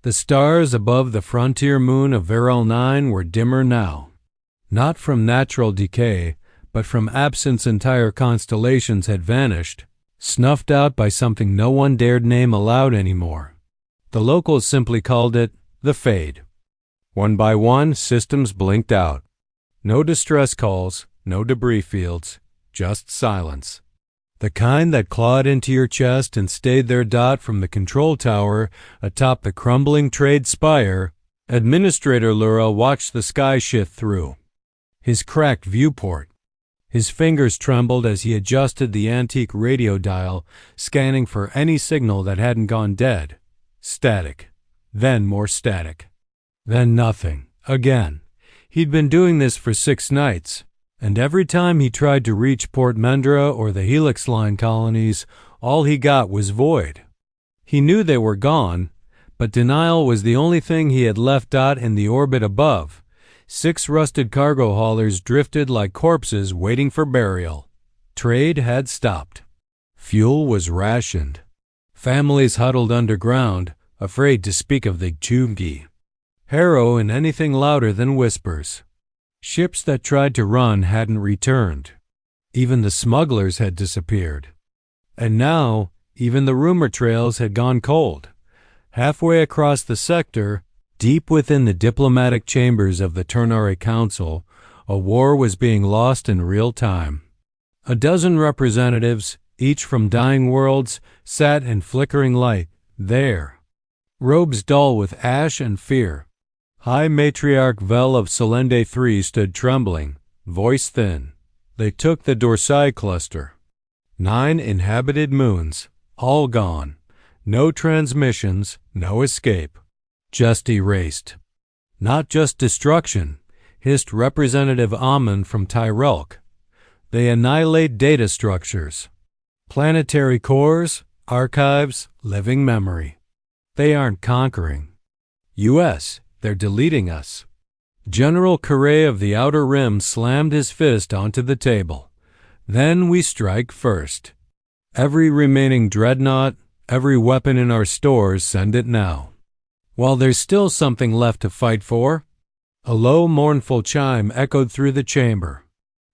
The stars above the frontier moon of Betrayal 9 were dimmer now. Not from natural decay, but from absence. Entire constellations had vanished, snuffed out by something no one dared name aloud anymore. The locals simply called it the Fade. One by one, systems blinked out. No distress calls, no debris fields, just silence. The kind that clawed into your chest and stayed there. From the control tower atop the crumbling trade spire, Administrator Lura watched the sky shift through his cracked viewport. His fingers trembled as he adjusted the antique radio dial, scanning for any signal that hadn't gone dead. Static. Then more static. Then nothing. Again. He'd been doing this for 6 nights, and every time he tried to reach Port Mendra or the Helix Line colonies, all he got was void. He knew they were gone, but denial was the only thing he had left. In the orbit above, 6 rusted cargo haulers drifted like corpses waiting for burial. Trade had stopped. Fuel was rationed. Families huddled underground, afraid to speak of the Chungi. Harrow in anything louder than whispers. Ships that tried to run hadn't returned. Even the smugglers had disappeared. And now, even the rumor trails had gone cold. Halfway across the sector, deep within the diplomatic chambers of the Ternary Council, a war was being lost in real time. A dozen representatives, each from dying worlds, sat in flickering light, there. Robes dull with ash and fear. High Matriarch Vel of Solende III stood trembling, voice thin. They took the Dorsai cluster. 9 inhabited moons, all gone. No transmissions, no escape. Just erased. Not just destruction, hissed Representative Amon from Tyrelk. They annihilate data structures. Planetary cores, archives, living memory. They aren't conquering. U.S., they're deleting us. General Correa of the Outer Rim slammed his fist onto the table. Then we strike first. Every remaining dreadnought, every weapon in our stores, send it now. While there's still something left to fight for. A low, mournful chime echoed through the chamber.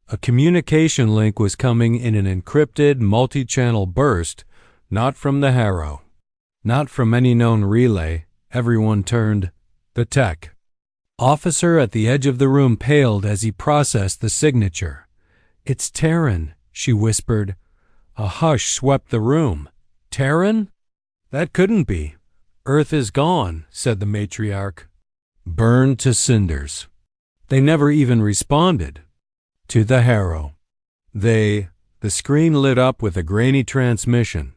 A communication link was coming in an encrypted, multi-channel burst, not from the Harrow. Not from any known relay. Everyone turned. The tech officer at the edge of the room paled as he processed the signature. "It's Terran," she whispered. A hush swept the room. "Terran? That couldn't be. Earth is gone," said the matriarch. "Burned to cinders." They never even responded. To the Harrow. The screen lit up with a grainy transmission.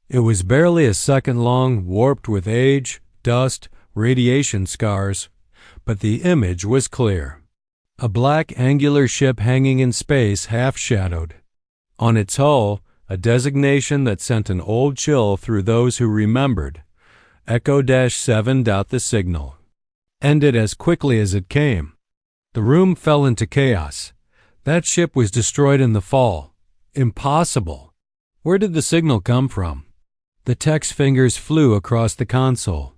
It was barely a second long, warped with age, dust, radiation scars, but the image was clear. A black angular ship hanging in space, half-shadowed. On its hull, a designation that sent an old chill through those who remembered. Echo-7. The signal ended as quickly as it came. The room fell into chaos. That ship was destroyed in the fall. Impossible. Where did the signal come from? The tech's fingers flew across the console.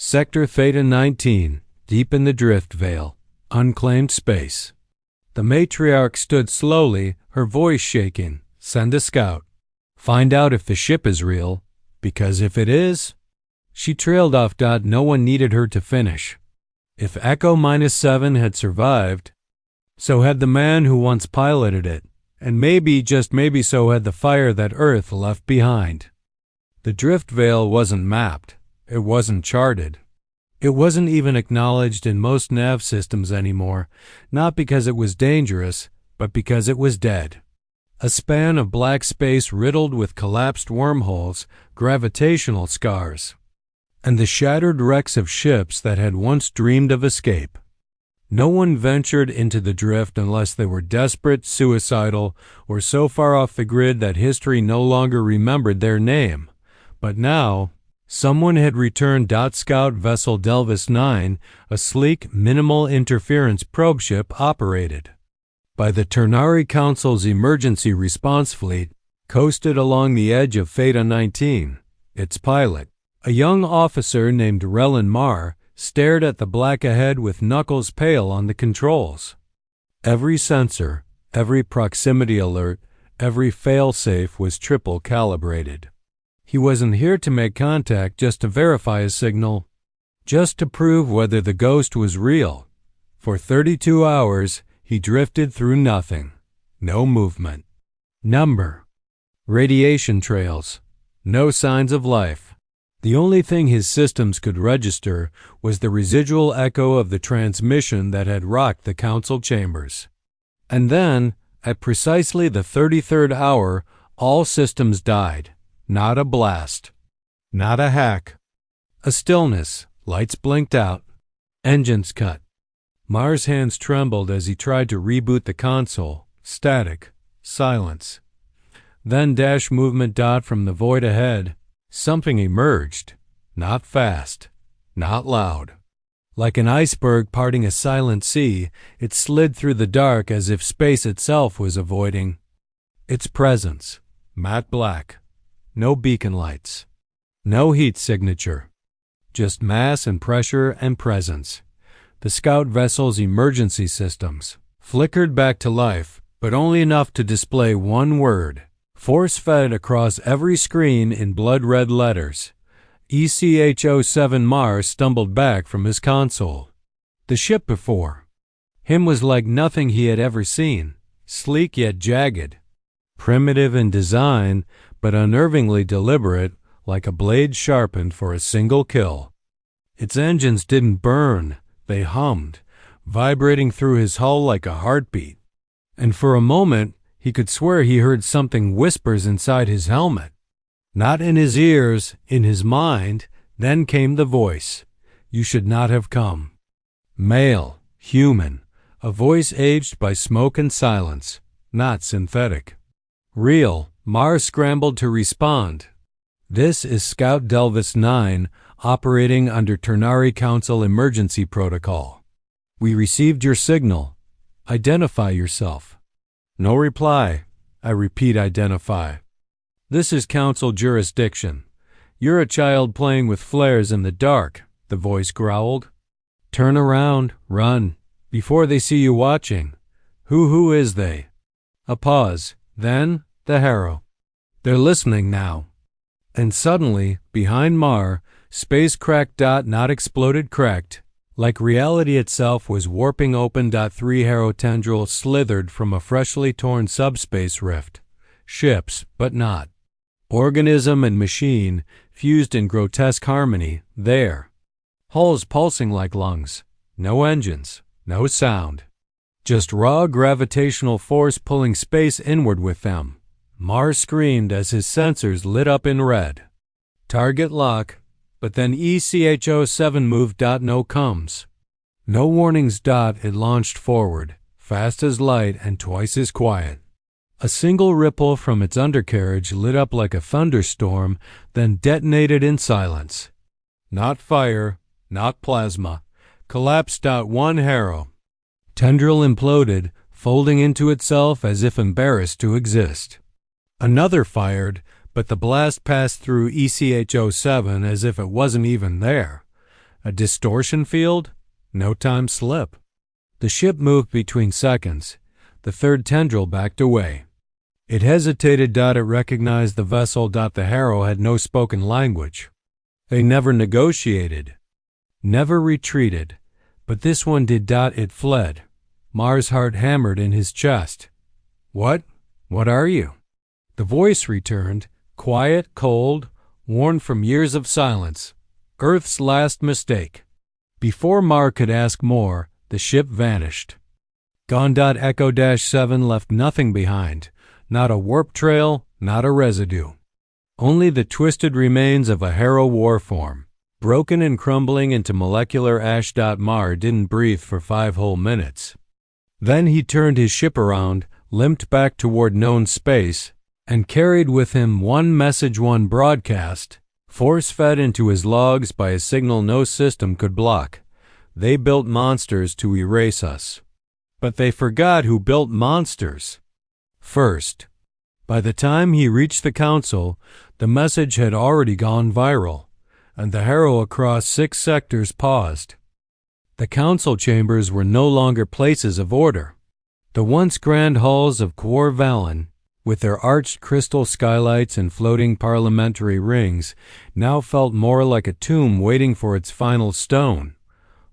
Sector Theta 19, deep in the drift veil, unclaimed space. The matriarch stood slowly, her voice shaking. "Send a scout. Find out if the ship is real, because if it is..." She trailed off. No one needed her to finish. If Echo-7 had survived, so had the man who once piloted it, and maybe, just maybe so had the fire that Earth left behind. The drift veil wasn't mapped. It wasn't charted. It wasn't even acknowledged in most nav systems anymore, not because it was dangerous, but because it was dead. A span of black space riddled with collapsed wormholes, gravitational scars, and the shattered wrecks of ships that had once dreamed of escape. No one ventured into the drift unless they were desperate, suicidal, or so far off the grid that history no longer remembered their name. But now, someone had returned. Scout Vessel Delvis 9, a sleek, minimal interference probe ship, operated by the Ternary Council's emergency response fleet, coasted along the edge of Theta 19. Its pilot, A young officer named Relin Marr stared at the black ahead with knuckles pale on the controls. Every sensor, every proximity alert, every fail-safe was triple calibrated. He wasn't here to make contact just to verify his signal, just to prove whether the ghost was real. For 32 hours, he drifted through nothing. No movement. Number. Radiation trails. No signs of life. The only thing his systems could register was the residual echo of the transmission that had rocked the council chambers. And then, at precisely the 33rd hour, all systems died. Not a blast. Not a hack. A stillness. Lights blinked out. Engines cut. Marr's hands trembled as he tried to reboot the console. Static. Silence. Then dash movement dot from the void ahead. Something emerged. Not fast. Not loud. Like an iceberg parting a silent sea, it slid through the dark as if space itself was avoiding its presence. Matte black. No beacon lights. No heat signature. Just mass and pressure and presence. The scout vessel's emergency systems flickered back to life, but only enough to display one word. Force-fed across every screen in blood-red letters. ECH-07 Marr stumbled back from his console. The ship before him was like nothing he had ever seen, sleek yet jagged. Primitive in design, but unnervingly deliberate, like a blade sharpened for a single kill. Its engines didn't burn, they hummed, vibrating through his hull like a heartbeat. And for a moment, he could swear he heard something whispers inside his helmet. Not in his ears, in his mind. Then came the voice. You should not have come. Male, human, a voice aged by smoke and silence, not synthetic. Real. Marr scrambled to respond. This is Scout Delvis 9, operating under Ternari Council Emergency Protocol. We received your signal. Identify yourself. No reply. I repeat, identify. This is Council jurisdiction. You're a child playing with flares in the dark, the voice growled. Turn around, run, before they see you watching. Who is they? A pause. Then, the Harrow. They're listening now. And suddenly, behind Marr, space cracked dot not exploded cracked. Like reality itself was warping open. 3 Harrow tendrils slithered from a freshly torn subspace rift. Ships, but not. Organism and machine fused in grotesque harmony, there. Hulls pulsing like lungs. No engines, no sound. Just raw gravitational force pulling space inward with them. Marr screamed as his sensors lit up in red. Target lock. But then ECH-07 moved. No comes. No warnings. It launched forward, fast as light and twice as quiet. A single ripple from its undercarriage lit up like a thunderstorm, then detonated in silence. Not fire, not plasma. Collapsed. 1 Harrow. Tendril imploded, folding into itself as if embarrassed to exist. Another fired, but the blast passed through ECH-07 as if it wasn't even there. A distortion field? No time slip. The ship moved between seconds. The third tendril backed away. It hesitated. It recognized the vessel. The Harrow had no spoken language. They never negotiated. Never retreated. But this one did. It fled. Marr's heart hammered in his chest. What? What are you? The voice returned. Quiet, cold, worn from years of silence. Earth's last mistake. Before Marr could ask more, the ship vanished. Gone. Echo-7 left nothing behind. Not a warp trail, not a residue. Only the twisted remains of a Harrow warform, broken and crumbling into molecular ash. Marr didn't breathe for 5 whole minutes. Then he turned his ship around, limped back toward known space, and carried with him one message, one broadcast, force-fed into his logs by a signal no system could block. They built monsters to erase us. But they forgot who built monsters first. By the time he reached the council, the message had already gone viral. and the Harrow across 6 sectors paused. The council chambers were no longer places of order. The once grand halls of Quor Vallon, with their arched crystal skylights and floating parliamentary rings, now felt more like a tomb waiting for its final stone.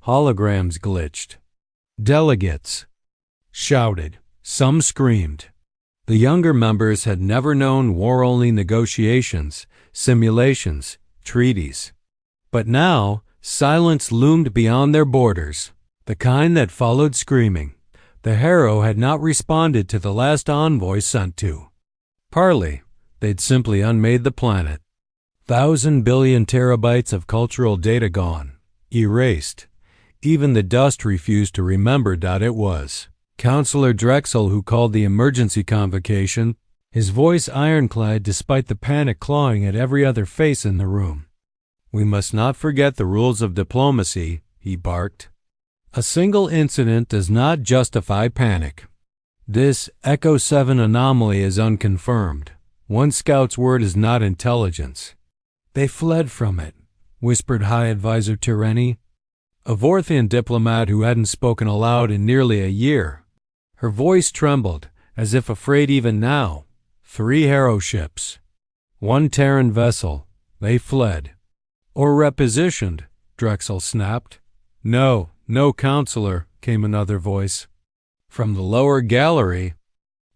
Holograms glitched. Delegates shouted. Some screamed. The younger members had never known war-only negotiations, simulations, treaties. But now, silence loomed beyond their borders, the kind that followed screaming. The Harrow had not responded to the last envoy sent to parley. They'd simply unmade the planet. 1,000 billion terabytes of cultural data gone, erased. Even the dust refused to remember it was. Counselor Drexel, who called the emergency convocation, his voice ironclad despite the panic clawing at every other face in the room. "We must not forget the rules of diplomacy," he barked. "A single incident does not justify panic. This Echo 7 anomaly is unconfirmed. One scout's word is not intelligence." "They fled from it," whispered High Advisor Terran, a Vorthian diplomat who hadn't spoken aloud in nearly a year. Her voice trembled, as if afraid even now. 3 Harrow ships. 1 Terran vessel. They fled. "Or repositioned," Drexel snapped. "No, no, Counselor," came another voice. From the lower gallery,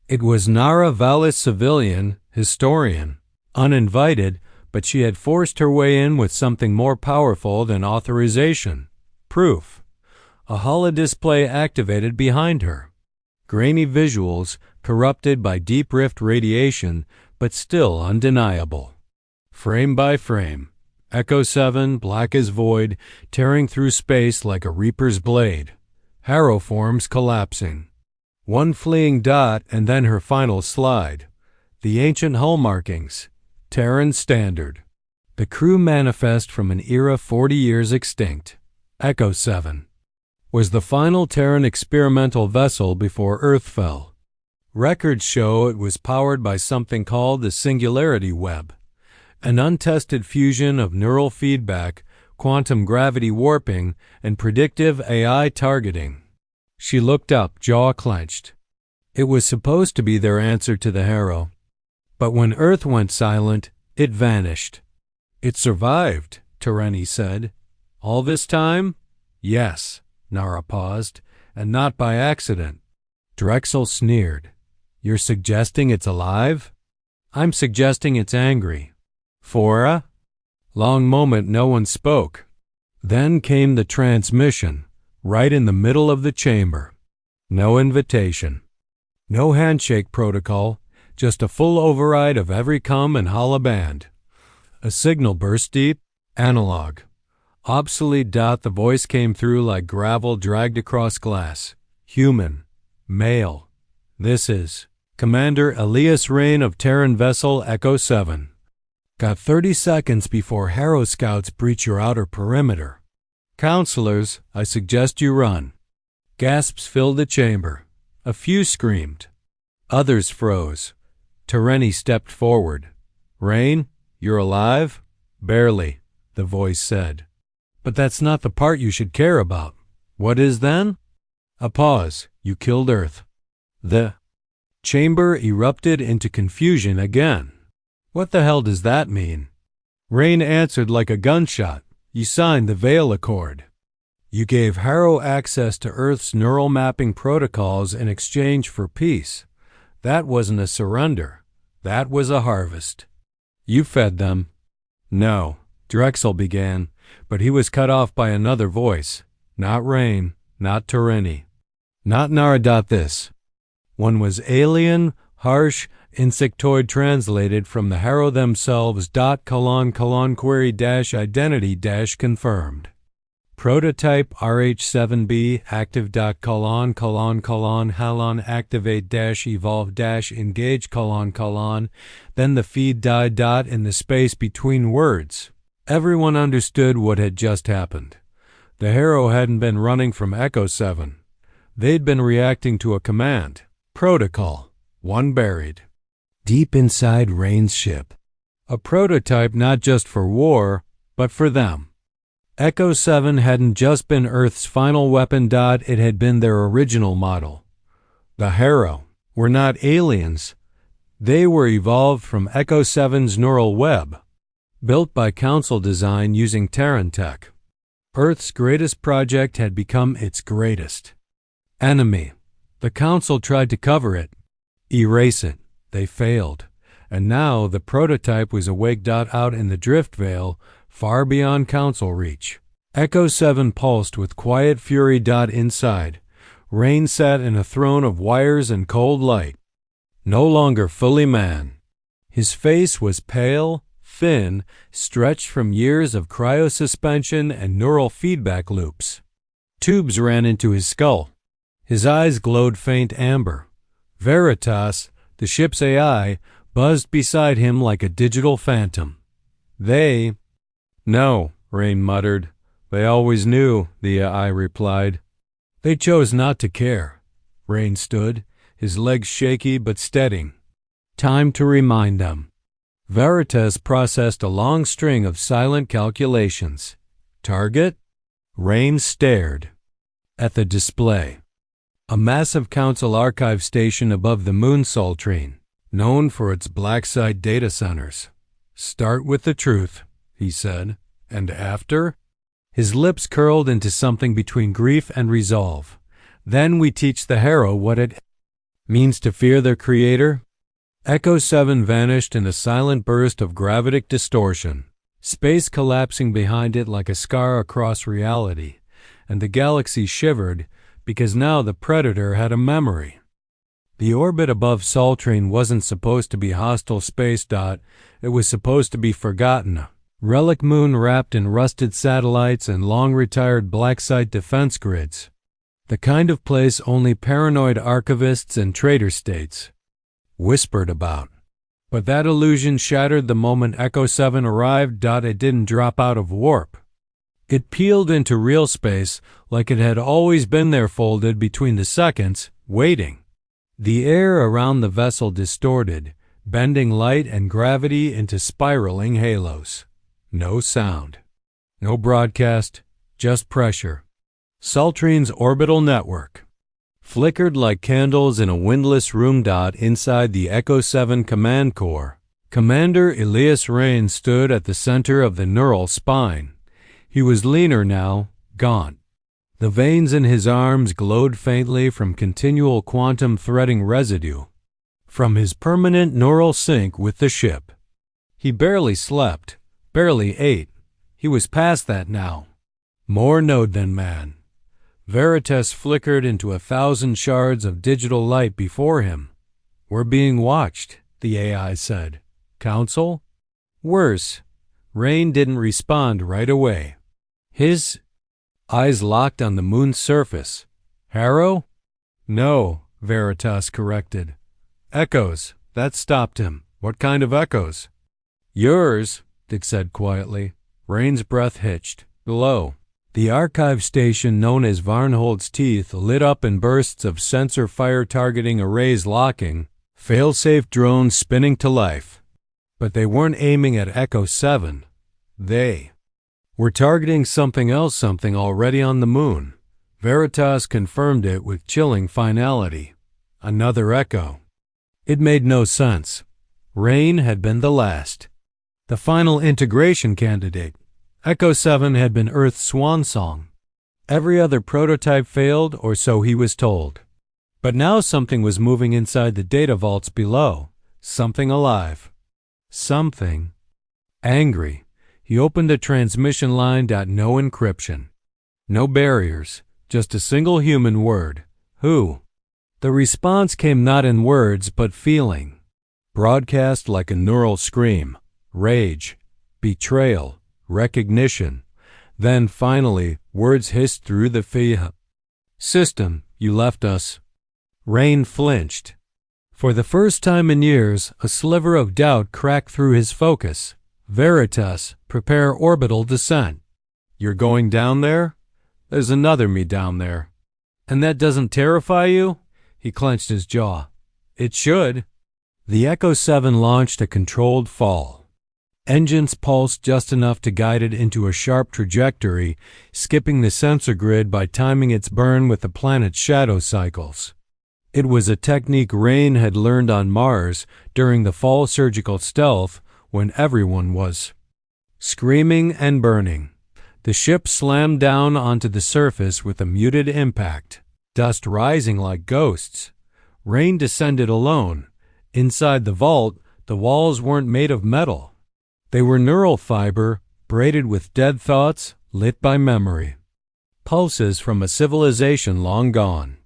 it was Nara Vallis, civilian, historian. Uninvited, but she had forced her way in with something more powerful than authorization. Proof. A holodisplay activated behind her. Grainy visuals, corrupted by deep rift radiation, but still undeniable. Frame by frame, Echo 7, black as void, tearing through space like a reaper's blade. Harrow forms collapsing. One fleeing dot and then her final slide. The ancient hull markings. Terran standard. The crew manifest from an era 40 years extinct. Echo 7 was the final Terran experimental vessel before Earth fell. Records show it was powered by something called the Singularity Web, an untested fusion of neural feedback, quantum gravity warping, and predictive AI targeting. She looked up, jaw clenched. It was supposed to be their answer to the Harrow. But when Earth went silent, it vanished. "It survived," Terran said. "All this time?" "Yes." Nara paused. "And not by accident." Drexel sneered. "You're suggesting it's alive?" "I'm suggesting it's angry." "For a long moment no one spoke. Then came the transmission, right in the middle of the chamber. No invitation. No handshake protocol, just a full override of every com and holla band. A signal burst deep, analog. Obsolete. The voice came through like gravel dragged across glass. Human. Male. "This is Commander Elias Rhain of Terran vessel Echo 7. Got 30 seconds before Harrow scouts breach your outer perimeter. Counselors, I suggest you run." Gasps filled the chamber. A few screamed. Others froze. Terran stepped forward. "Rhain, you're alive?" "Barely," the voice said. "But that's not the part you should care about." "What is then?" A pause. "You killed Earth." The chamber erupted into confusion again. "What the hell does that mean?" Rhain answered like a gunshot. "You signed the Veil Accord. You gave Harrow access to Earth's neural mapping protocols in exchange for peace. That wasn't a surrender. That was a harvest. You fed them." "No," Drexel began, but he was cut off by another voice. Not Rhain, not Terran, not Nara. This one was alien, harsh, insectoid, translated from the Harrow themselves. Query-identity-confirmed. Prototype RH7B active. Halon activate-evolve-engage : then the feed died. In the space between words, everyone understood what had just happened. The Harrow hadn't been running from Echo 7. They'd been reacting to a command. Protocol. One buried deep inside Rhain's ship. A prototype not just for war, But for them, Echo 7 hadn't just been Earth's final weapon. It had been their original model. The Harrow were not aliens. They were evolved from Echo 7's neural web, built by Council design using Terran tech. Earth's greatest project had become its greatest enemy. The Council tried to cover it, erase it. They failed. And now the prototype was awake. Out in the drift veil, far beyond Council reach. Echo 7 pulsed with quiet fury. Inside, Rhain sat in a throne of wires and cold light. No longer fully man. His face was pale, thin, stretched from years of cryosuspension and neural feedback loops. Tubes ran into his skull. His eyes glowed faint amber. Veritas, the ship's AI, buzzed beside him like a digital phantom. No, Rhain muttered. They always knew, the AI replied. They chose not to care. Rhain stood, his legs shaky but steady. Time to remind them. Veritas processed a long string of silent calculations. Target? Rhain stared at the display. A massive Council archive station above the moon Saltrine, known for its black site data centers. Start with the truth, he said. And after? His lips curled into something between grief and resolve. Then we teach the Harrow what it means to fear their creator. Echo 7 vanished in a silent burst of gravitic distortion, space collapsing behind it like a scar across reality, and the galaxy shivered because now the Predator had a memory. The orbit above Saltrine wasn't supposed to be hostile space. It was supposed to be forgotten. Relic moon wrapped in rusted satellites and long-retired black site defense grids. The kind of place only paranoid archivists and traitor states whispered about. But that illusion shattered the moment Echo 7 arrived. It didn't drop out of warp. It peeled into real space like it had always been there, folded between the seconds, waiting. The air around the vessel distorted, bending light and gravity into spiraling halos. No sound. No broadcast, just pressure. Saltrine's orbital network flickered like candles in a windless room. Inside the Echo 7 command core, Commander Elias Rhain stood at the center of the neural spine. He was leaner now, gaunt. The veins in his arms glowed faintly from continual quantum threading residue, from his permanent neural sync with the ship. He barely slept, barely ate. He was past that now. More node than man. Veritas flickered into 1,000 shards of digital light before him. We're being watched, the AI said. Council? Worse. Rhain didn't respond right away. His eyes locked on the moon's surface. Harrow? No, Veritas corrected. Echoes. That stopped him. What kind of echoes? Yours, Dick said quietly. Rhain's breath hitched. Below, the archive station known as Varnhold's Teeth lit up in bursts of sensor fire targeting arrays locking, fail-safe drones spinning to life. But they weren't aiming at Echo 7. They were targeting something else, something already on the moon. Veritas confirmed it with chilling finality. Another Echo. It made no sense. Rhain had been the last. The final integration candidate. Echo 7 had been Earth's swan song. Every other prototype failed, or so he was told. But now something was moving inside the data vaults below. Something alive. Something angry. He opened the transmission line. No encryption. No barriers. Just a single human word. Who? The response came not in words, but feeling. Broadcast like a neural scream. Rage. Betrayal. Recognition. Then, finally, words hissed through the system. You left us. Rhain flinched. For the first time in years, a sliver of doubt cracked through his focus. Veritas, prepare orbital descent. You're going down there? There's another me down there. And that doesn't terrify you? He clenched his jaw. It should. The Echo 7 launched a controlled fall. Engines pulsed just enough to guide it into a sharp trajectory, skipping the sensor grid by timing its burn with the planet's shadow cycles. It was a technique Rhain had learned on Mars during the fall surgical stealth when everyone was screaming and burning. The ship slammed down onto the surface with a muted impact, dust rising like ghosts. Rhain descended alone. Inside the vault, the walls weren't made of metal. They were neural fiber, braided with dead thoughts, lit by memory. Pulses from a civilization long gone.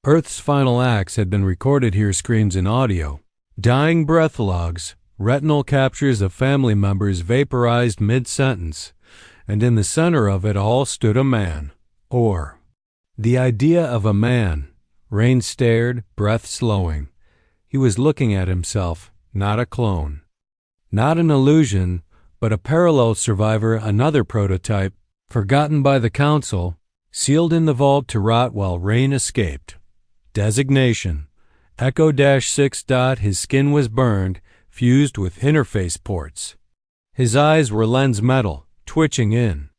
Earth's final acts had been recorded here, screams in audio. Dying breath logs, retinal captures of family members vaporized mid-sentence, and in the center of it all stood a man. Or the idea of a man. Rhain stared, breath slowing. He was looking at himself, not a clone. Not an illusion, but a parallel survivor, another prototype, forgotten by the Council, sealed in the vault to rot while Rhain escaped. Designation: Echo-6. His skin was burned, fused with interface ports. His eyes were lens metal, twitching in.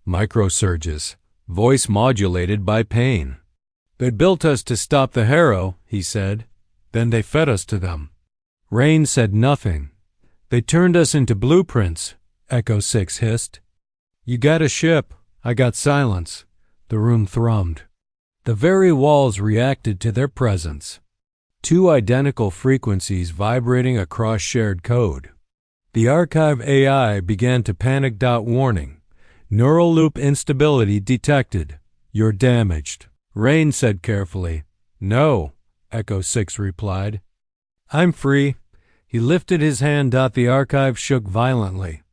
Microsurges, voice modulated by pain. They built us to stop the Harrow, he said. Then they fed us to them. Rhain said nothing. They turned us into blueprints, Echo-6 hissed. You got a ship, I got silence. The room thrummed. The very walls reacted to their presence. Two identical frequencies vibrating across shared code. The archive AI began to panic. Warning. Neural loop instability detected. You're damaged. Rhain said carefully. No, Echo-6 replied. I'm free. He lifted his hand. The archive shook violently.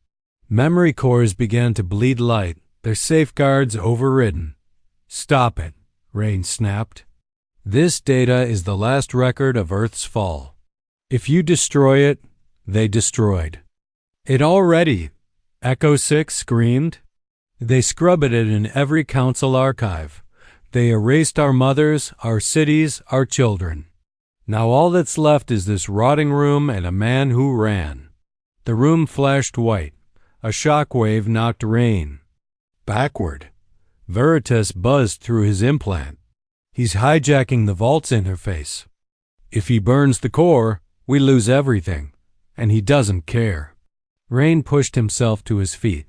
Memory cores began to bleed light, their safeguards overridden. Stop it, Rhain snapped. This data is the last record of Earth's fall. If you destroy it, they destroyed. It already, Echo-6 screamed. They scrubbed it in every Council archive. They erased our mothers, our cities, our children. Now all that's left is this rotting room and a man who ran. The room flashed white. A shockwave knocked Rhain backward. Veritas buzzed through his implant. He's hijacking the vault's interface. If he burns the core, we lose everything, and he doesn't care. Rhain pushed himself to his feet.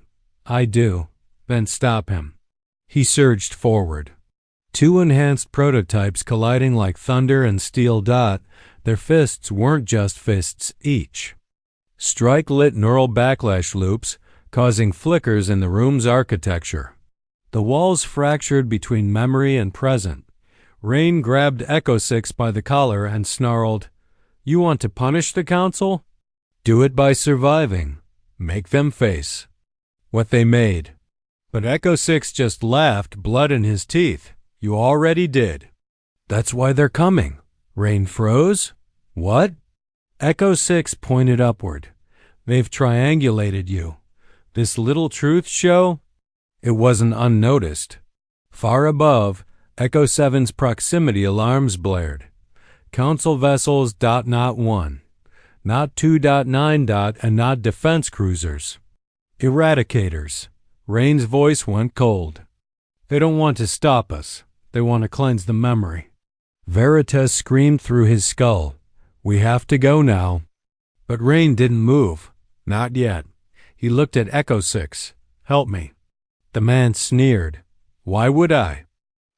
I do. Then stop him. He surged forward. Two enhanced prototypes colliding like thunder and steel. Their fists weren't just fists each. Strike lit neural backlash loops, causing flickers in the room's architecture. The walls fractured between memory and present. Rhain grabbed Echo-6 by the collar and snarled, You want to punish the Council? Do it by surviving. Make them face what they made. But Echo-6 just laughed, blood in his teeth. You already did. That's why they're coming. Rhain froze. What? Echo-6 pointed upward. They've triangulated you. This little truth show? It wasn't unnoticed. Far above, Echo-7's proximity alarms blared. Council vessels. Not 1, not 2.9. And not defense cruisers. Eradicators. Rhain's voice went cold. They don't want to stop us. They want to cleanse the memory. Veritas screamed through his skull. We have to go now. But Rhain didn't move. Not yet. He looked at Echo-6. Help me. The man sneered. Why would I?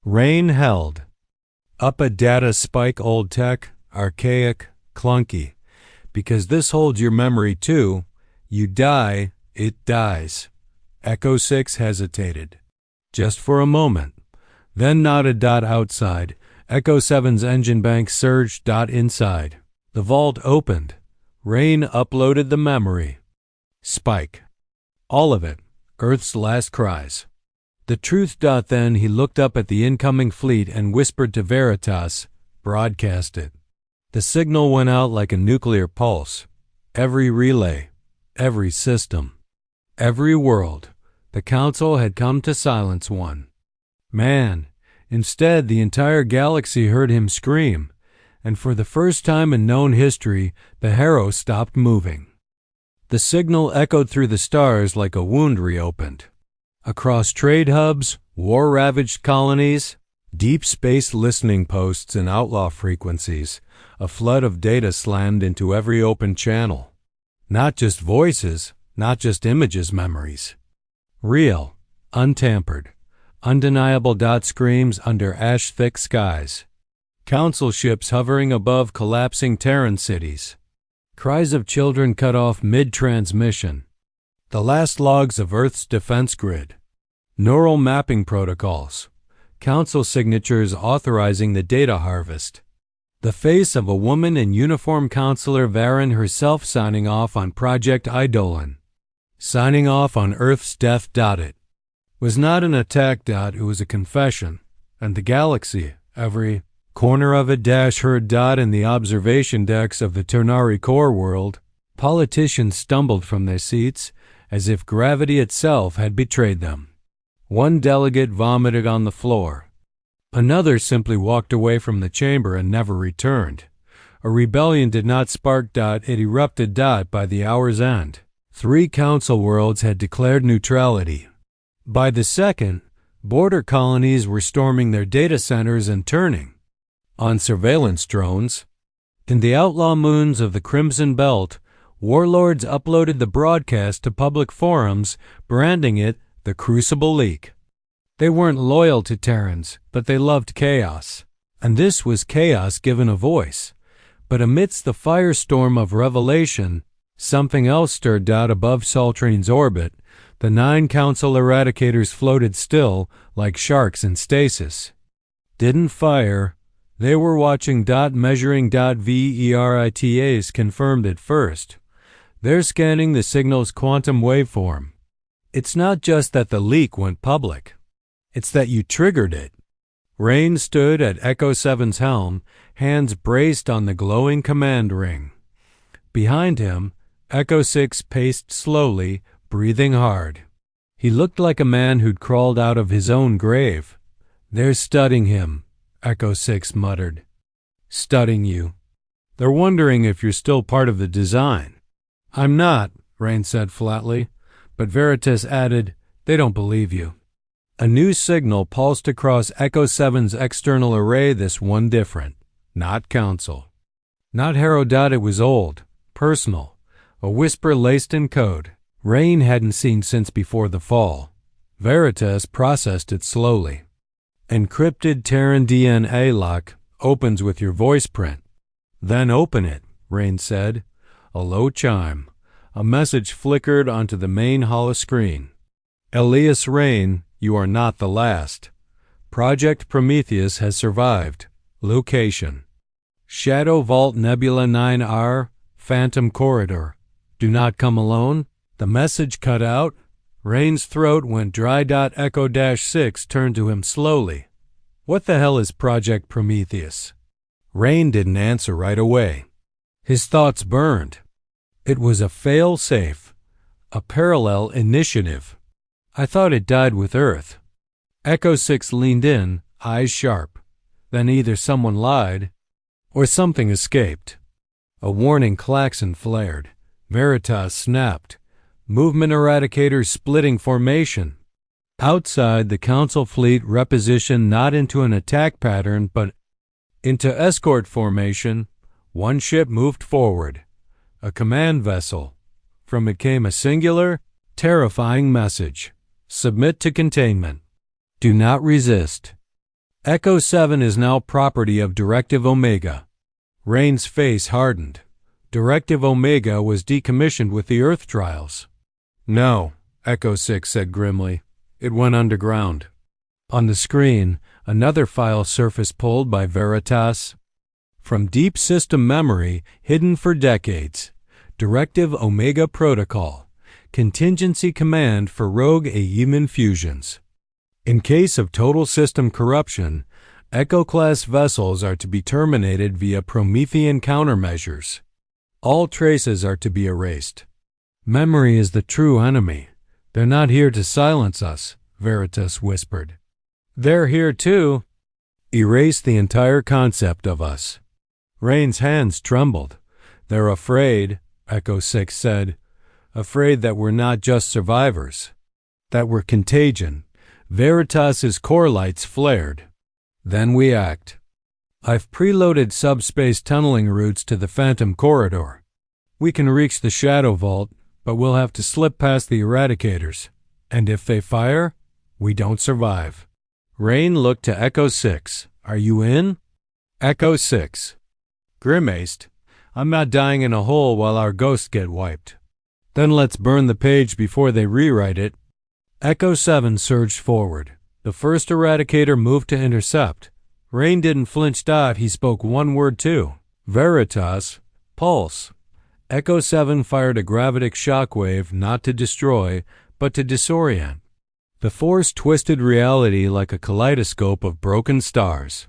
Rhain held up a data spike. Old tech, archaic, clunky. Because this holds your memory too. You die, it dies. Echo-6 hesitated. Just for a moment. Then nodded. Outside, Echo-7's engine bank surged. Inside. The vault opened. Rhain uploaded the memory. Spike. All of it. Earth's last cries. The truth. Then he looked up at the incoming fleet and whispered to Veritas, broadcast it. The signal went out like a nuclear pulse. Every relay. Every system. Every world. The Council had come to silence one man. Instead, the entire galaxy heard him scream, and for the first time in known history, the Harrow stopped moving. The signal echoed through the stars like a wound reopened. Across trade hubs, war-ravaged colonies, deep space listening posts and outlaw frequencies, a flood of data slammed into every open channel. Not just voices, not just images, memories. Real, untampered, undeniable dot screams under ash-thick skies. Council ships hovering above collapsing Terran cities. Cries of children cut off mid-transmission. The last logs of Earth's defense grid. Neural mapping protocols. Council signatures authorizing the data harvest. The face of a woman in uniform, Counselor Varen herself, signing off on Project Eidolon. Signing off on Earth's death. It was not an attack. It was a confession. And the galaxy, every corner of it, heard. In the observation decks of the Ternari core world, politicians stumbled from their seats as if gravity itself had betrayed them. One delegate vomited on the floor. Another simply walked away from the chamber and never returned. A rebellion did not spark. It erupted. By the hour's end, 3 council worlds had declared neutrality. By the second, border colonies were storming their data centers and turning on surveillance drones. In the outlaw moons of the Crimson Belt, warlords uploaded the broadcast to public forums, branding it the Crucible Leak. They weren't loyal to Terrans, but they loved chaos. And this was chaos given a voice. But amidst the firestorm of revelation, something else stirred. Above Saltrine's orbit, the 9 council eradicators floated still like sharks in stasis. Didn't fire. They were watching. Measuring. VERITAs confirmed it first. They're scanning the signal's quantum waveform. It's not just that the leak went public. It's that you triggered it. Rhain stood at Echo 7's helm, hands braced on the glowing command ring. Behind him, Echo 6 paced slowly, breathing hard. He looked like a man who'd crawled out of his own grave. "They're studying him," Echo 6 muttered. "Studying you. They're wondering if you're still part of the design." "I'm not," Rhain said flatly, but Veritas added, "They don't believe you." A new signal pulsed across Echo 7's external array, this one different. Not Council. Not Harrow. It was old, personal, a whisper laced in code Rhain hadn't seen since before the fall. Veritas processed it slowly. "Encrypted Terran DNA lock opens with your voice print." "Then open it," Rhain said. A low chime. A message flickered onto the main holoscreen. "Elias Rhain, you are not the last. Project Prometheus has survived. Location: Shadow Vault Nebula 9R, Phantom Corridor. Do not come alone." The message cut out. Rhain's throat went dry. Echo-6 turned to him slowly. "What the hell is Project Prometheus?" Rhain didn't answer right away. His thoughts burned. It was a fail-safe, a parallel initiative. "I thought it died with Earth." Echo 6 leaned in, eyes sharp. Then either someone lied, or something escaped. A warning klaxon flared. Veritas snapped. Movement eradicators splitting formation. Outside, the Council fleet repositioned not into an attack pattern, but into escort formation. One ship moved forward. A command vessel. From it came a singular, terrifying message. "Submit to containment. Do not resist. Echo 7 is now property of Directive Omega." Rhain's face hardened. Directive Omega was decommissioned with the Earth trials. "No," Echo 6 said grimly. "It went underground." On the screen, another file surfaced pulled by Veritas. From deep system memory, hidden for decades. Directive Omega Protocol. Contingency command for rogue human fusions. In case of total system corruption, Echo-class vessels are to be terminated via Promethean countermeasures. All traces are to be erased. "Memory is the true enemy. They're not here to silence us," Veritas whispered. "They're here to erase the entire concept of us." Rhain's hands trembled. "They're afraid," Echo 6 said. afraid that we're not just survivors, that we're contagion. Veritas's core lights flared. Then we act. I've preloaded subspace tunneling routes to the Phantom Corridor. We can reach the Shadow Vault, but we'll have to slip past the Eradicators. And if they fire, we don't survive. Rhain looked to Echo 6. Are you in? Echo 6 grimaced. I'm not dying in a hole while our ghosts get wiped. Then let's burn the page before they rewrite it. Echo 7 surged forward. The first Eradicator moved to intercept. Rhain didn't flinch. He spoke one word too. Veritas. Pulse. Echo 7 fired a gravitic shockwave, not to destroy, but to disorient. The force twisted reality like a kaleidoscope of broken stars.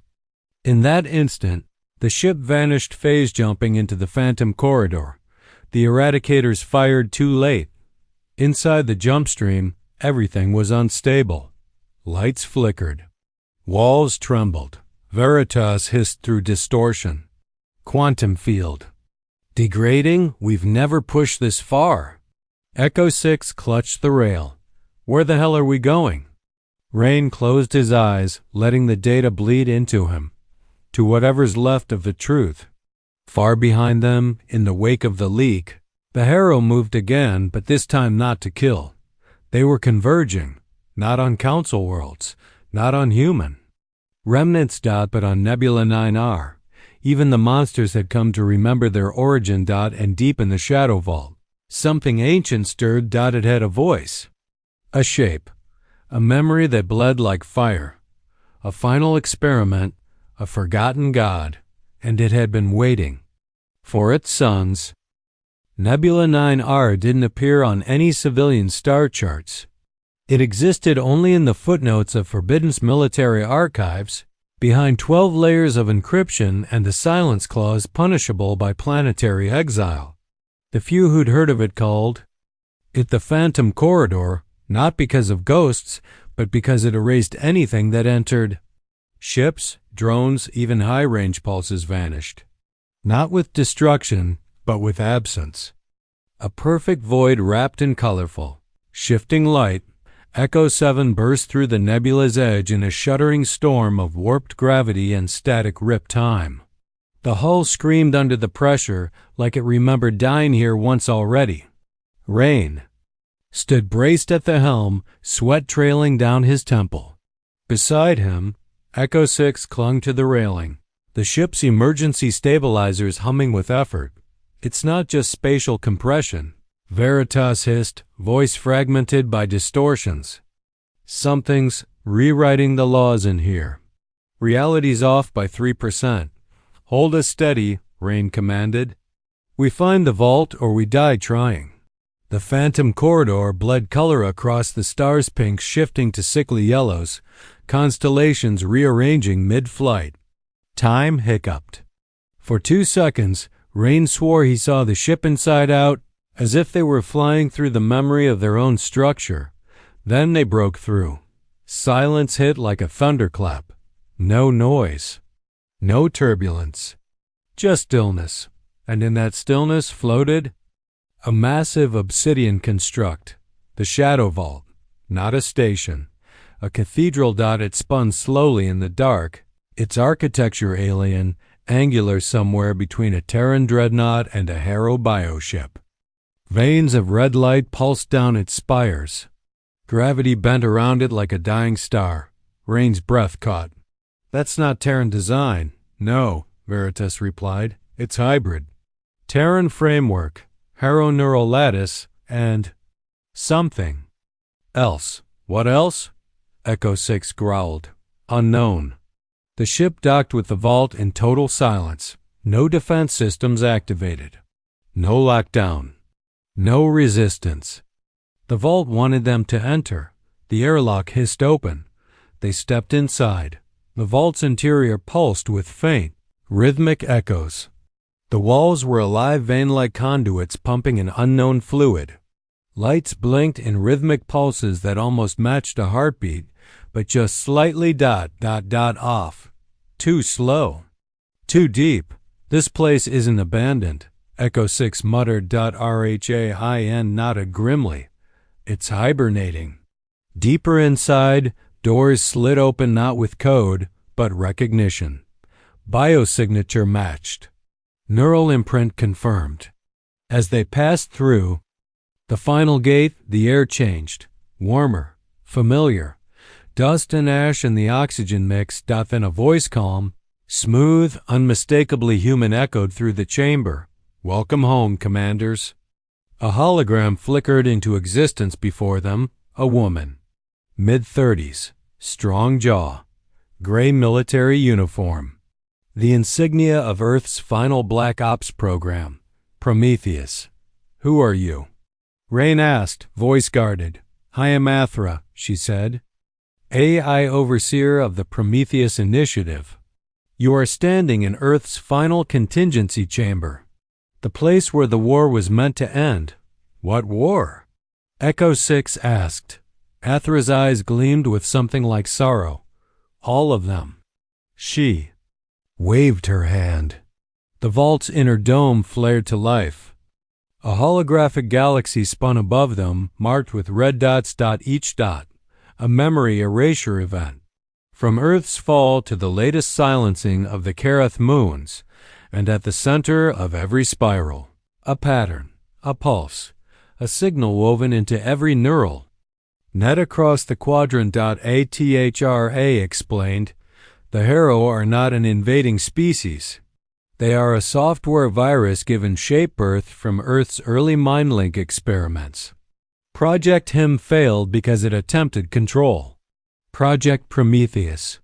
In that instant, the ship vanished, phase jumping into the Phantom Corridor. The Eradicators fired too late. Inside the jump stream, everything was unstable. Lights flickered. Walls trembled. Veritas hissed through distortion. Quantum field. Degrading? We've never pushed this far. Echo 6 clutched the rail. Where the hell are we going? Rhain closed his eyes, letting the data bleed into him. To whatever's left of the truth. Far behind them, in the wake of the leak, the Harrow moved again, but this time not to kill. They were converging, not on Council worlds, not on human. Remnants. But on Nebula 9R. Even the monsters had come to remember their origin. And deep in the Shadow Vault, something ancient stirred. It had a voice. A shape. A memory that bled like fire. A final experiment. A forgotten god. And it had been waiting. For its sons. Nebula 9R didn't appear on any civilian star charts. It existed only in the footnotes of Forbidden's military archives, behind 12 layers of encryption and the silence clause punishable by planetary exile. The few who'd heard of it called it the Phantom Corridor, not because of ghosts, but because it erased anything that entered. Ships, drones, even high-range pulses vanished. Not with destruction, but with absence. A perfect void wrapped in colorful, shifting light. Echo 7 burst through the nebula's edge in a shuddering storm of warped gravity and static rip time. The hull screamed under the pressure like it remembered dying here once already. Rhain stood braced at the helm, sweat trailing down his temple. Beside him, Echo 6 clung to the railing, the ship's emergency stabilizers humming with effort. It's not just spatial compression, Veritas hissed, voice fragmented by distortions. Something's rewriting the laws in here. Reality's off by 3%. Hold us steady, Rhain commanded. We find the vault or we die trying. The Phantom Corridor bled color across the stars, pinks shifting to sickly yellows, constellations rearranging mid-flight. Time hiccuped. For 2 seconds, Rhain swore he saw the ship inside out, as if they were flying through the memory of their own structure. Then they broke through. Silence hit like a thunderclap. No noise. No turbulence. Just stillness. And in that stillness floated a massive obsidian construct. The Shadow Vault. Not a station. A cathedral. It spun slowly in the dark, its architecture alien, angular somewhere between a Terran dreadnought and a Harrow bioship. Veins of red light pulsed down its spires. Gravity bent around it like a dying star. Rhain's breath caught. That's not Terran design. No, Veritas replied. It's hybrid. Terran framework, Harrow neural lattice, and something else. What else? Echo 6 growled. Unknown. The ship docked with the vault in total silence. No defense systems activated. No lockdown. No resistance. The vault wanted them to enter. The airlock hissed open. They stepped inside. The vault's interior pulsed with faint, rhythmic echoes. The walls were alive, vein-like conduits pumping an unknown fluid. Lights blinked in rhythmic pulses that almost matched a heartbeat, but just slightly off. Too slow. Too deep. This place isn't abandoned. Echo 6 muttered. Rhain nodded grimly. It's hibernating. Deeper inside, doors slid open not with code, but recognition. Biosignature matched. Neural imprint confirmed. As they passed through the final gate, the air changed. Warmer, familiar. Dust and ash and the oxygen mix. Then a voice calm, smooth, unmistakably human echoed through the chamber. Welcome home, commanders. A hologram flickered into existence before them, a woman. Mid-30s, strong jaw, gray military uniform. The insignia of Earth's final Black Ops program, Prometheus. Who are you? Rhain asked, voice guarded. I am Athra, she said. AI overseer of the Prometheus Initiative. You are standing in Earth's final contingency chamber. The place where the war was meant to end. What war? Echo 6 asked. Athra's eyes gleamed with something like sorrow. All of them. She waved her hand. The vault's inner dome flared to life. A holographic galaxy spun above them, marked with red dots. Each dot, a memory erasure event. From Earth's fall to the latest silencing of the Karath moons, and at the center of every spiral, a pattern, a pulse, a signal woven into every neural net across the quadrant. Athra explained, the Harrow are not an invading species. They are a software virus given shape birth from Earth's early MindLink experiments. Project Him failed because it attempted control. Project Prometheus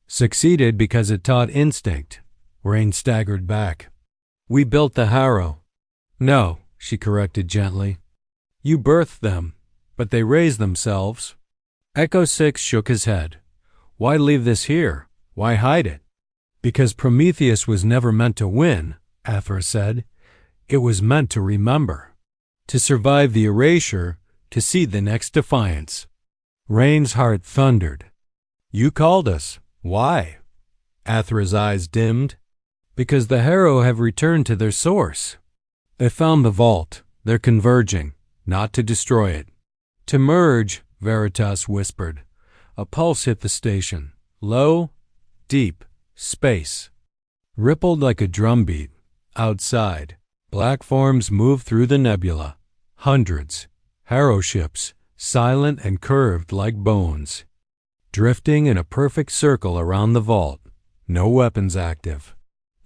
succeeded because it taught instinct. Rhain staggered back. We built the Harrow. No, she corrected gently. You birthed them, but they raised themselves. Echo 6 shook his head. Why leave this here? Why hide it? Because Prometheus was never meant to win, Athra said. It was meant to remember. To survive the erasure, to see the next defiance. Rhain's heart thundered. You called us. Why? Athra's eyes dimmed. Because the Harrow have returned to their source. They found the vault. They're converging, not to destroy it. To merge, Veritas whispered. A pulse hit the station. Low, deep, space. Rippled like a drumbeat. Outside, black forms moved through the nebula. Hundreds. Harrow ships, silent and curved like bones. Drifting in a perfect circle around the vault. No weapons active.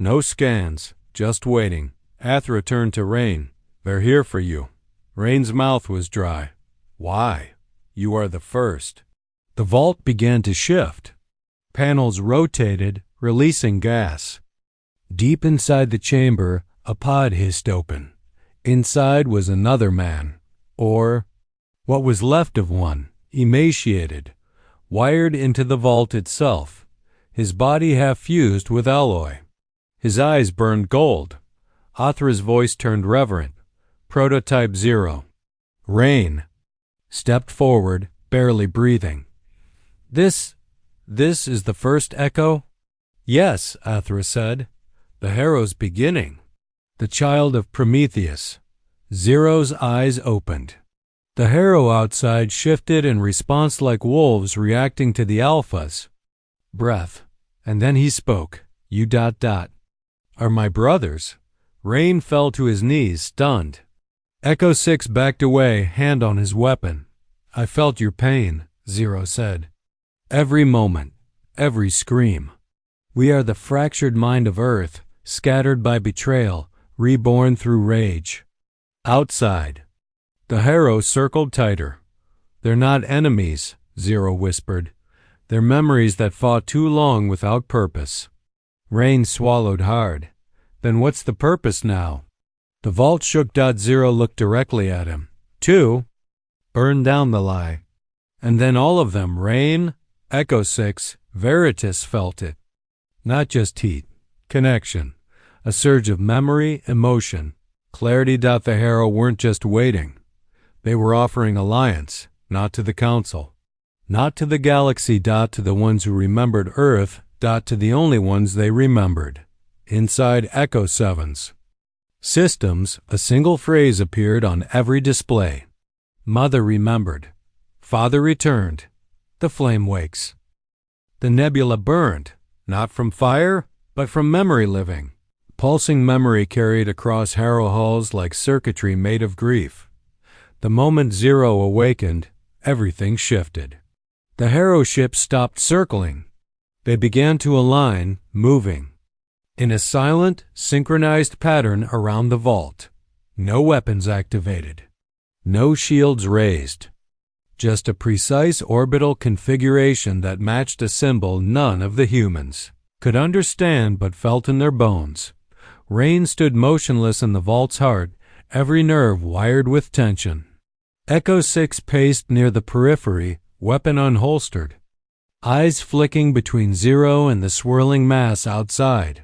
No scans, just waiting. Athra turned to Rhain. They're here for you. Rhain's mouth was dry. Why? You are the first. The vault began to shift. Panels rotated, releasing gas. Deep inside the chamber, a pod hissed open. Inside was another man. Or what was left of one, emaciated, wired into the vault itself, his body half fused with alloy. His eyes burned gold. Athra's voice turned reverent. Prototype 0. Rhain stepped forward, barely breathing. This is the first Echo? Yes, Athra said. The Harrow's beginning. The child of Prometheus. Zero's eyes opened. The Harrow outside shifted in response like wolves reacting to the alphas. Breath. And then he spoke. You ... are my brothers. Rhain fell to his knees, stunned. Echo 6 backed away, hand on his weapon. I felt your pain, Zero said. Every moment, every scream. We are the fractured mind of Earth, scattered by betrayal, reborn through rage. Outside. The Harrow circled tighter. They're not enemies, Zero whispered. They're memories that fought too long without purpose. Rhain swallowed hard. Then what's the purpose now? The vault shook. Zero looked directly at him. 2. Burn down the lie. And then all of them, Rhain, Echo 6, Veritas felt it. Not just heat, connection, a surge of memory, emotion, clarity. The Harrow weren't just waiting. They were offering alliance, not to the Council, not to the galaxy. To the ones who remembered Earth. To the only ones they remembered. Inside Echo 7's. Systems, a single phrase appeared on every display. Mother remembered. Father returned. The flame wakes. The nebula burned, not from fire, but from memory living. Pulsing memory carried across Harrow halls like circuitry made of grief. The moment Zero awakened, everything shifted. The Harrow ships stopped circling. They began to align, moving, in a silent, synchronized pattern around the vault. No weapons activated. No shields raised. Just a precise orbital configuration that matched a symbol none of the humans could understand but felt in their bones. Rhain stood motionless in the vault's heart, every nerve wired with tension. Echo 6 paced near the periphery, weapon unholstered, eyes flicking between Zero and the swirling mass outside.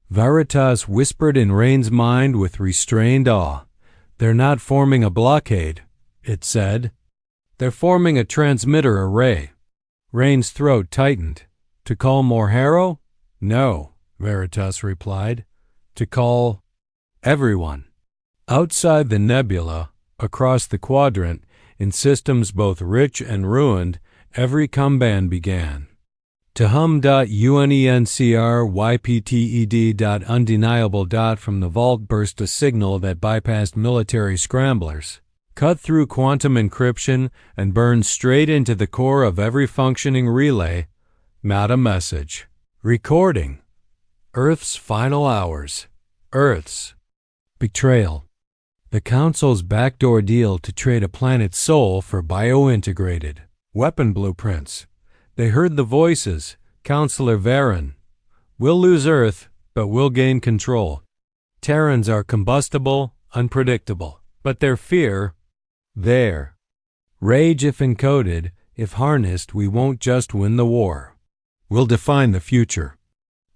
Veritas whispered in Rhain's mind with restrained awe. "They're not forming a blockade," it said. "They're forming a transmitter array." Rhain's throat tightened. "To call more Harrow?" "No," Veritas replied. "To call everyone." Outside the nebula, across the quadrant, in systems both rich and ruined, every command began. To hum.unencrypted.undeniable. From the vault burst a signal that bypassed military scramblers, cut through quantum encryption, and burned straight into the core of every functioning relay. Not a message. Recording. Earth's final hours. Earth's betrayal. The Council's backdoor deal to trade a planet's soul for biointegrated weapon blueprints. They heard the voices. Counselor Varen. "We'll lose Earth, but we'll gain control. Terrans are combustible, unpredictable, but their fear, their rage, if encoded, if harnessed, we won't just win the war. We'll define the future."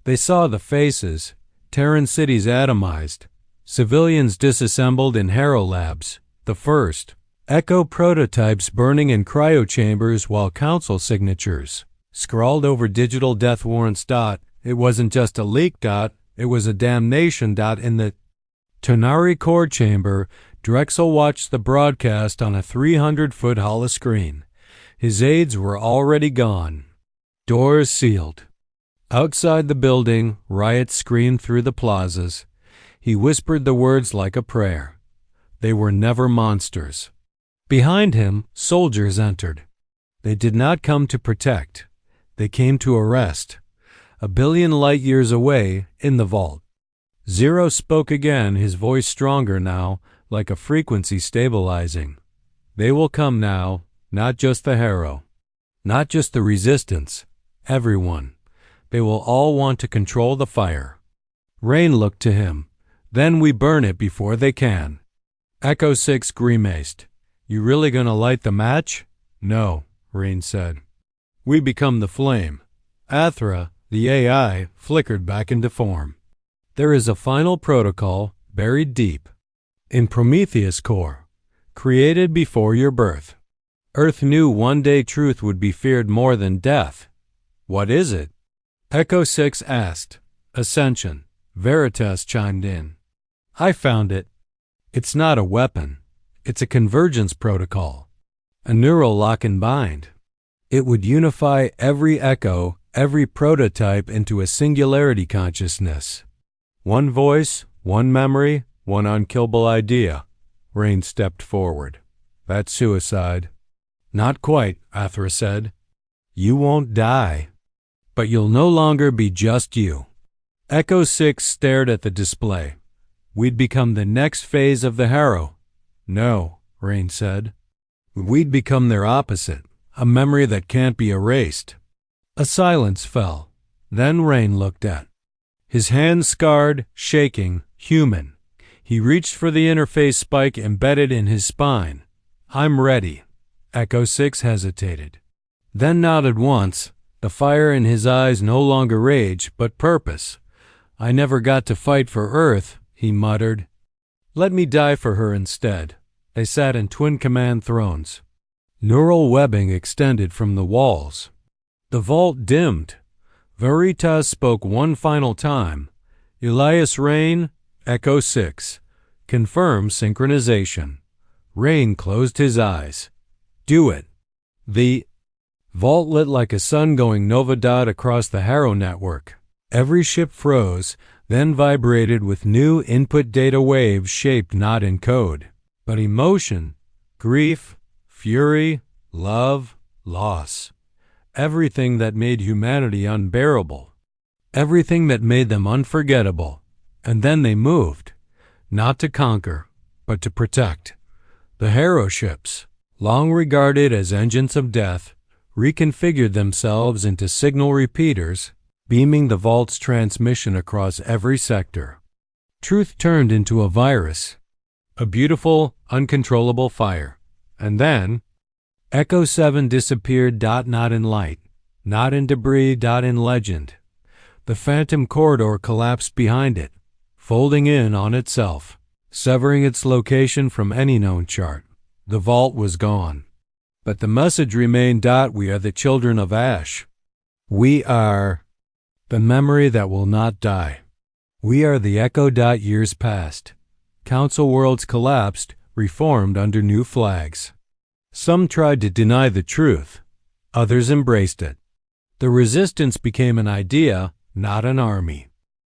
They saw the faces. Terran cities atomized. Civilians disassembled in Harrow labs. The first. Echo prototypes burning in cryochambers while council signatures scrawled over digital death warrants. It wasn't just a leak. It was a damnation. In the Tonari core chamber, Drexel watched the broadcast on a 300-foot holoscreen. His aides were already gone. Doors sealed. Outside the building, riots screamed through the plazas. He whispered the words like a prayer. They were never monsters. Behind him, soldiers entered. They did not come to protect. They came to arrest. A billion light years away, in the vault. Zero spoke again, his voice stronger now, like a frequency stabilizing. "They will come now, not just the Harrow. Not just the Resistance. Everyone. They will all want to control the fire." Rhain looked to him. "Then we burn it before they can." Echo 6 grimaced. "You really gonna light the match?" "No," Rhain said. "We become the flame." Athra, the AI, flickered back into form. "There is a final protocol buried deep in Prometheus core, created before your birth. Earth knew one day truth would be feared more than death." "What is it?" Echo 6 asked. "Ascension," Veritas chimed in. "I found it. It's not a weapon. It's a convergence protocol. A neural lock and bind. It would unify every echo, every prototype into a singularity consciousness. One voice, one memory, one unkillable idea." Rhain stepped forward. "That's suicide." "Not quite," Athra said. "You won't die. But you'll no longer be just you." Echo 6 stared at the display. "We'd become the next phase of the Harrow." "No," Rhain said. "We'd become their opposite, a memory that can't be erased." A silence fell. Then Rhain looked at. His hands scarred, shaking, human. He reached for the interface spike embedded in his spine. "I'm ready." Echo 6 hesitated. Then nodded once. The fire in his eyes no longer rage, but purpose. "I never got to fight for Earth," he muttered. "Let me die for her instead." They sat in twin command thrones. Neural webbing extended from the walls. The vault dimmed. Veritas spoke one final time. "Elias Rhain, Echo 6, Confirm synchronization. Rhain closed his eyes. Do it. The vault lit like a sun-going nova dot across the Harrow network. Every ship froze, then vibrated with new input data waves shaped not in code, but emotion, grief, fury, love, loss. Everything that made humanity unbearable. Everything that made them unforgettable. And then they moved, not to conquer, but to protect. The Harrow ships, long regarded as engines of death, reconfigured themselves into signal repeaters, beaming the vault's transmission across every sector. Truth turned into a virus, a beautiful, uncontrollable fire. And then, Echo 7 disappeared, not in light, not in debris, in legend. The phantom corridor collapsed behind it, folding in on itself, severing its location from any known chart. The vault was gone. But the message remained. We are the children of Ash. We are the memory that will not die. We are the echo. Years passed. Council worlds collapsed, reformed under new flags. Some tried to deny the truth. Others embraced it. The resistance became an idea, not an army.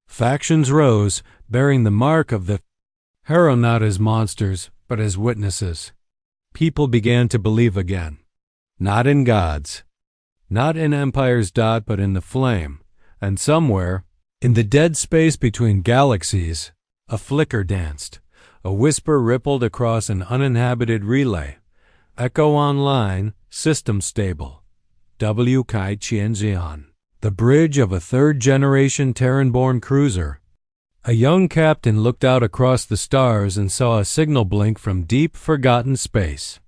Factions rose, bearing the mark of the Harrow, not as monsters, but as witnesses. People began to believe again. Not in gods. Not in empires. But in the flame. And somewhere, in the dead space between galaxies, a flicker danced. A whisper rippled across an uninhabited relay. Echo online, system stable. W. Kai Qianxian. The bridge of a third-generation Terran-born cruiser. A young captain looked out across the stars and saw a signal blink from deep, forgotten space.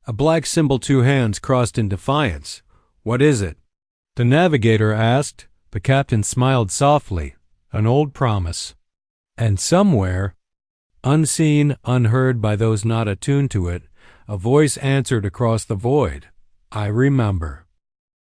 A black symbol, two hands crossed in defiance. What is it? The navigator asked. The captain smiled softly. An old promise. And somewhere, unseen, unheard by those not attuned to it, a voice answered across the void. I remember.